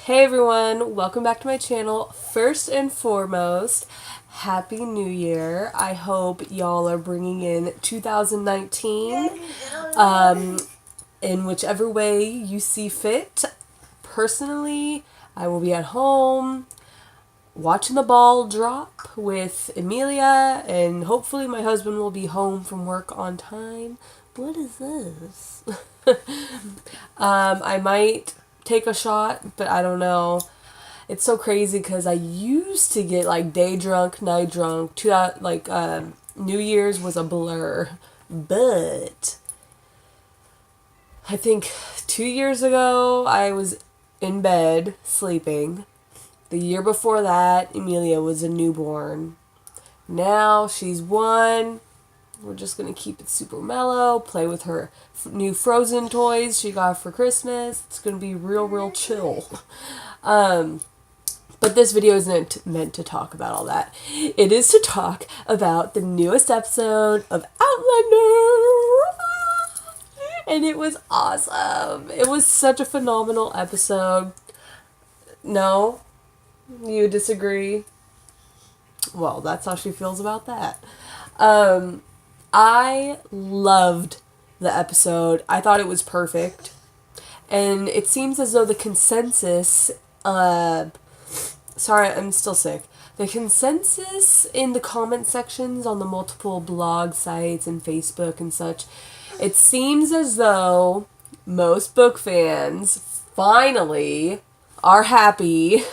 Hey everyone, welcome back to my channel. First and foremost, Happy New Year. I hope y'all are bringing in 2019 in whichever way you see fit. Personally, I will be at home watching the ball drop with Emilia, and hopefully my husband will be home from work on time. What is this? I might take a shot, but I don't know. It's so crazy because I used to get like day drunk, night drunk. New Year's was a blur, but I think 2 years ago I was in bed sleeping. The year before that, Emilia was a newborn. Now she's one. We're just going to keep it super mellow, play with her new Frozen toys she got for Christmas. It's going to be real chill. But this video isn't meant to talk about all that. It is to talk about the newest episode of Outlander. And it was awesome. It was such a phenomenal episode. No? You disagree? Well, that's how she feels about that. I loved the episode. I thought it was perfect. And it seems as though the consensus, sorry, I'm still sick. The consensus in the comment sections on the multiple blog sites and Facebook and such, it seems as though most book fans finally are happy.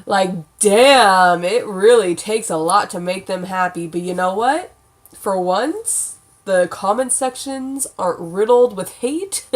Like, damn, it really takes a lot to make them happy. But you know what? For once, the comment sections aren't riddled with hate,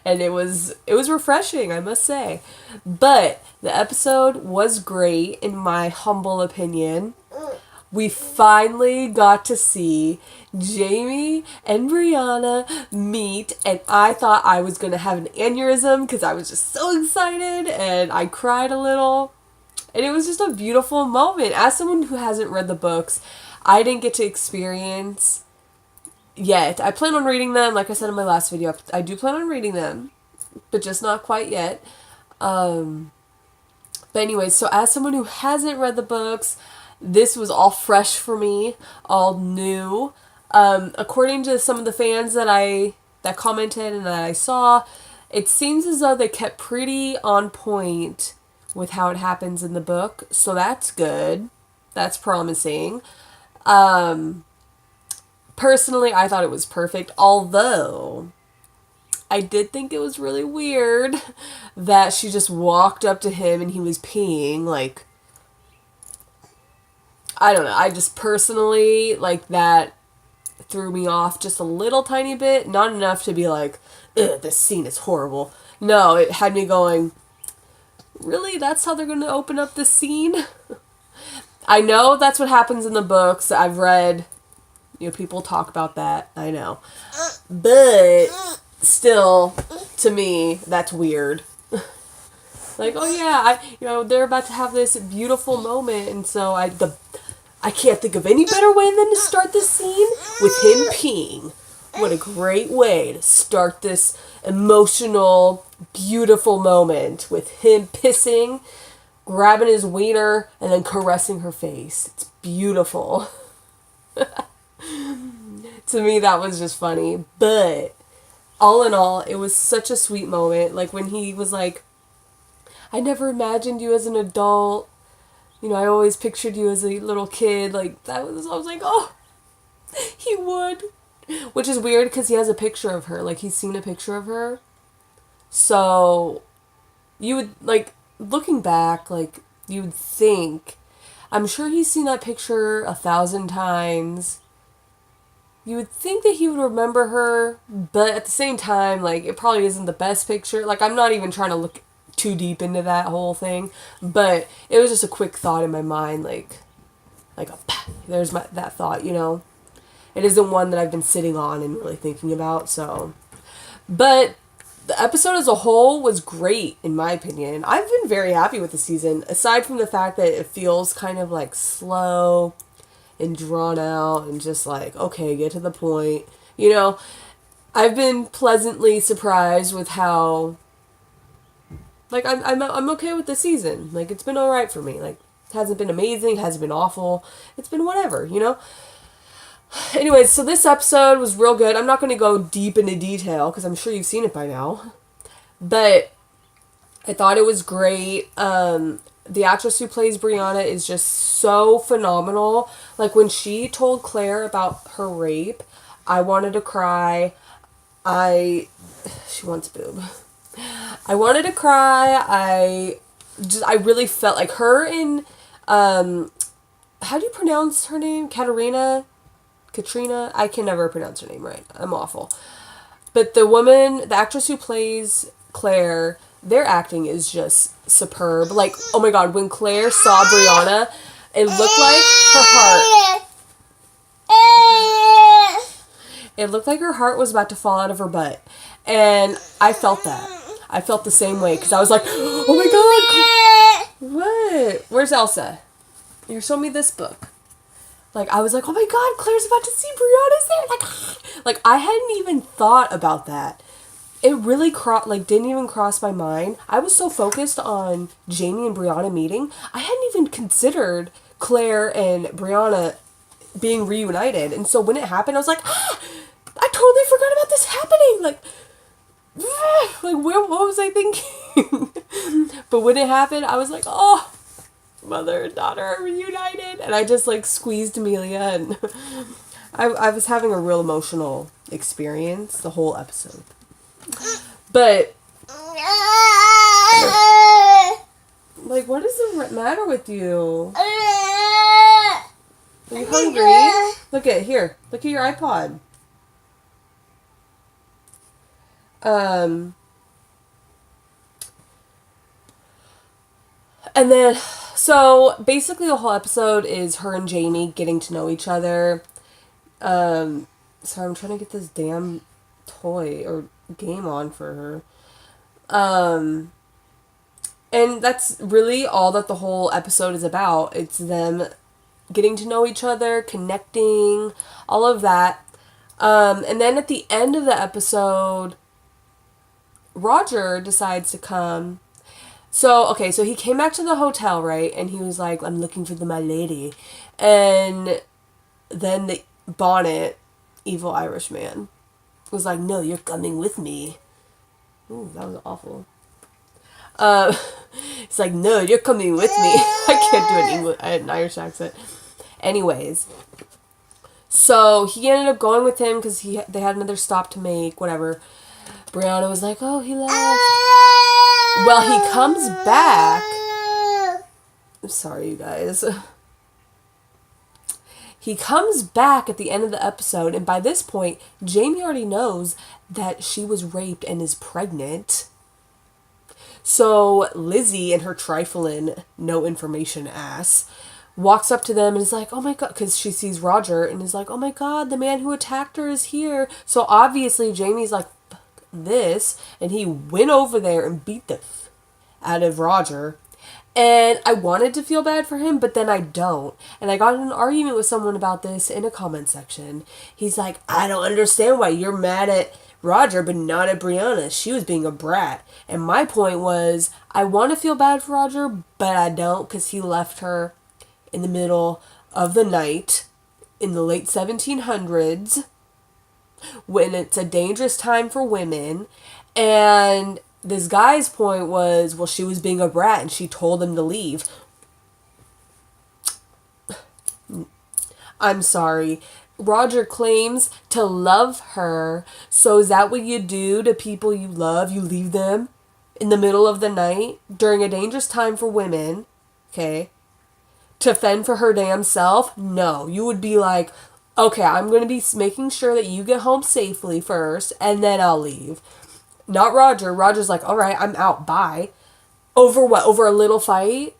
and it was refreshing, I must say. But the episode was great, in my humble opinion. We finally got to see Jamie and Brianna meet, and I thought I was going to have an aneurysm because I was just so excited, and I cried a little. And it was just a beautiful moment. As someone who hasn't read the books, I didn't get to experience yet. I plan on reading them, like I said in my last video. I do plan on reading them, but just not quite yet. But anyways, so as someone who hasn't read the books, this was all fresh for me, all new. According to some of the fans that commented and that I saw, it seems as though they kept pretty on point with how it happens in the book, so that's good. That's promising. Personally, I thought it was perfect, although I did think it was really weird that she just walked up to him and he was peeing. Like, I don't know, I just personally, like, that threw me off just a little tiny bit. Not enough to be like, ugh, this scene is horrible. No, it had me going, really? That's how they're going to open up this scene? I know that's what happens in the books. I've read, people talk about that. I know. But still, to me, that's weird. Like, oh yeah, they're about to have this beautiful moment, and so I can't think of any better way than to start this scene with him peeing. What a great way to start this emotional, beautiful moment with him pissing, grabbing his wiener, and then caressing her face. It's beautiful. To me, that was just funny. But all in all, it was such a sweet moment. Like when he was like, I never imagined you as an adult. I always pictured you as a little kid. Like, I was like, oh, he would. Which is weird because he has a picture of her. Like, he's seen a picture of her. So, you would, like, looking back, like, you would think, I'm sure he's seen that picture 1,000 times. You would think that he would remember her, but at the same time, like, it probably isn't the best picture. Like, I'm not even trying to look too deep into that whole thing, but it was just a quick thought in my mind, there's that thought, It isn't one that I've been sitting on and really thinking about, so. But the episode as a whole was great, in my opinion. I've been very happy with the season, aside from the fact that it feels kind of, like, slow and drawn out and just like, okay, get to the point. I've been pleasantly surprised with how Like, I'm okay with the season. Like, it's been alright for me. Like, it hasn't been amazing, hasn't been awful. It's been whatever, you know? Anyways, so this episode was real good. I'm not going to go deep into detail because I'm sure you've seen it by now. But I thought it was great. The actress who plays Brianna is just so phenomenal. Like, when she told Claire about her rape, I wanted to cry. She wants boob. I wanted to cry. I really felt like her and, how do you pronounce her name? Katrina? I can never pronounce her name right. I'm awful. But the actress who plays Claire, their acting is just superb. Like, oh my god, when Claire saw Brianna, it looked like her heart. It looked like her heart was about to fall out of her butt. And I felt that. I felt the same way because I was like, oh my god. What? Where's Elsa? Here, show me this book. Like, I was like, oh my god, Claire's about to see Brianna's there. Like I hadn't even thought about that. It really didn't even cross my mind. I was so focused on Jamie and Brianna meeting, I hadn't even considered Claire and Brianna being reunited. And so when it happened, I was like, I totally forgot about this happening. Like what was I thinking? But when it happened, I was like, oh, mother and daughter are reunited. And I just like squeezed Amelia, and I was having a real emotional experience the whole episode. But like, what is the matter with you? Are you hungry? Look at your iPod. And then, so basically the whole episode is her and Jamie getting to know each other. Sorry, I'm trying to get this damn toy or game on for her. And that's really all that the whole episode is about. It's them getting to know each other, connecting, all of that. And then at the end of the episode, Roger decides to come. So he came back to the hotel, right? And he was like, I'm looking for my lady. And then the Bonnet, evil Irish man, was like, no, you're coming with me. Ooh, that was awful. It's like, no, you're coming with me. I can't do an Irish accent. Anyways, so he ended up going with him because they had another stop to make, whatever. Brianna was like, oh, he left. Well, he comes back. I'm sorry, you guys. He comes back at the end of the episode, and by this point, Jamie already knows that she was raped and is pregnant. So Lizzie and her trifling, no information ass walks up to them and is like, oh my god, because she sees Roger and is like, oh my god, the man who attacked her is here. So obviously Jamie's like, fuck this, and he went over there and beat the out of Roger. And I wanted to feel bad for him, but then I don't. And I got in an argument with someone about this in a comment section. He's like, I don't understand why you're mad at Roger, but not at Brianna. She was being a brat. And my point was, I want to feel bad for Roger, but I don't, because he left her in the middle of the night in the late 1700s when it's a dangerous time for women. And this guy's point was, well, she was being a brat and she told him to leave. I'm sorry. Roger claims to love her. So is that what you do to people you love? You leave them in the middle of the night during a dangerous time for women, okay, to fend for her damn self? No. You would be like, okay, I'm going to be making sure that you get home safely first and then I'll leave. Not Roger. Roger's like, all right, I'm out. Bye. Over what? Over a little fight?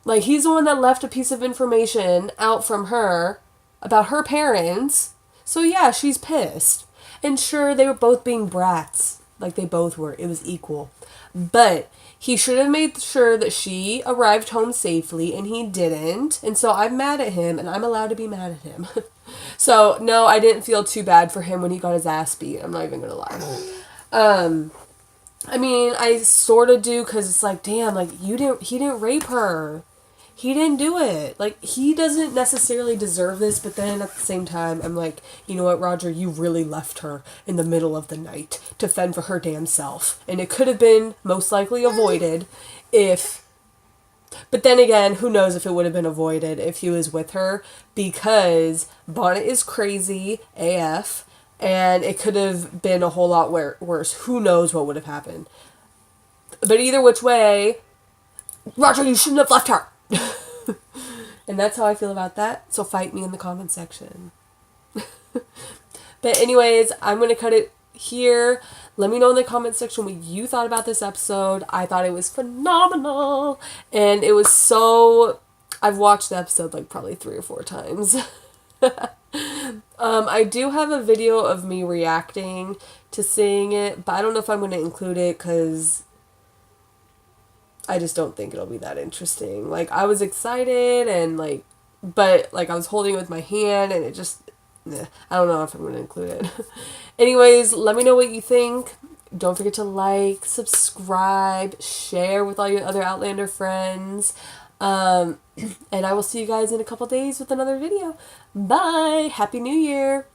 Like, he's the one that left a piece of information out from her about her parents. So, yeah, she's pissed. And sure, they were both being brats. Like, they both were. It was equal. But he should have made sure that she arrived home safely, and he didn't. And so I'm mad at him, and I'm allowed to be mad at him. So, no, I didn't feel too bad for him when he got his ass beat. I'm not even going to lie. I mean, I sort of do, because it's like, damn, like, he didn't rape her. He didn't do it. Like, he doesn't necessarily deserve this, but then at the same time, I'm like, you know what, Roger, you really left her in the middle of the night to fend for her damn self. And it could have been most likely avoided if... But then again, who knows if it would have been avoided if he was with her, because Bonnet is crazy AF, and it could have been a whole lot worse. Who knows what would have happened. But either which way, Roger, you shouldn't have left her. And that's how I feel about that. So fight me in the comment section. But anyways, I'm going to cut it here. Let me know in the comment section what you thought about this episode. I thought it was phenomenal. And it was so... I've watched the episode like probably 3 or 4 times. I do have a video of me reacting to seeing it, but I don't know if I'm going to include it because I just don't think it'll be that interesting. Like, I was excited and like, but like I was holding it with my hand and it just, I don't know if I'm going to include it. Anyways, let me know what you think. Don't forget to like, subscribe, share with all your other Outlander friends. And I will see you guys in a couple days with another video. Bye! Happy New Year!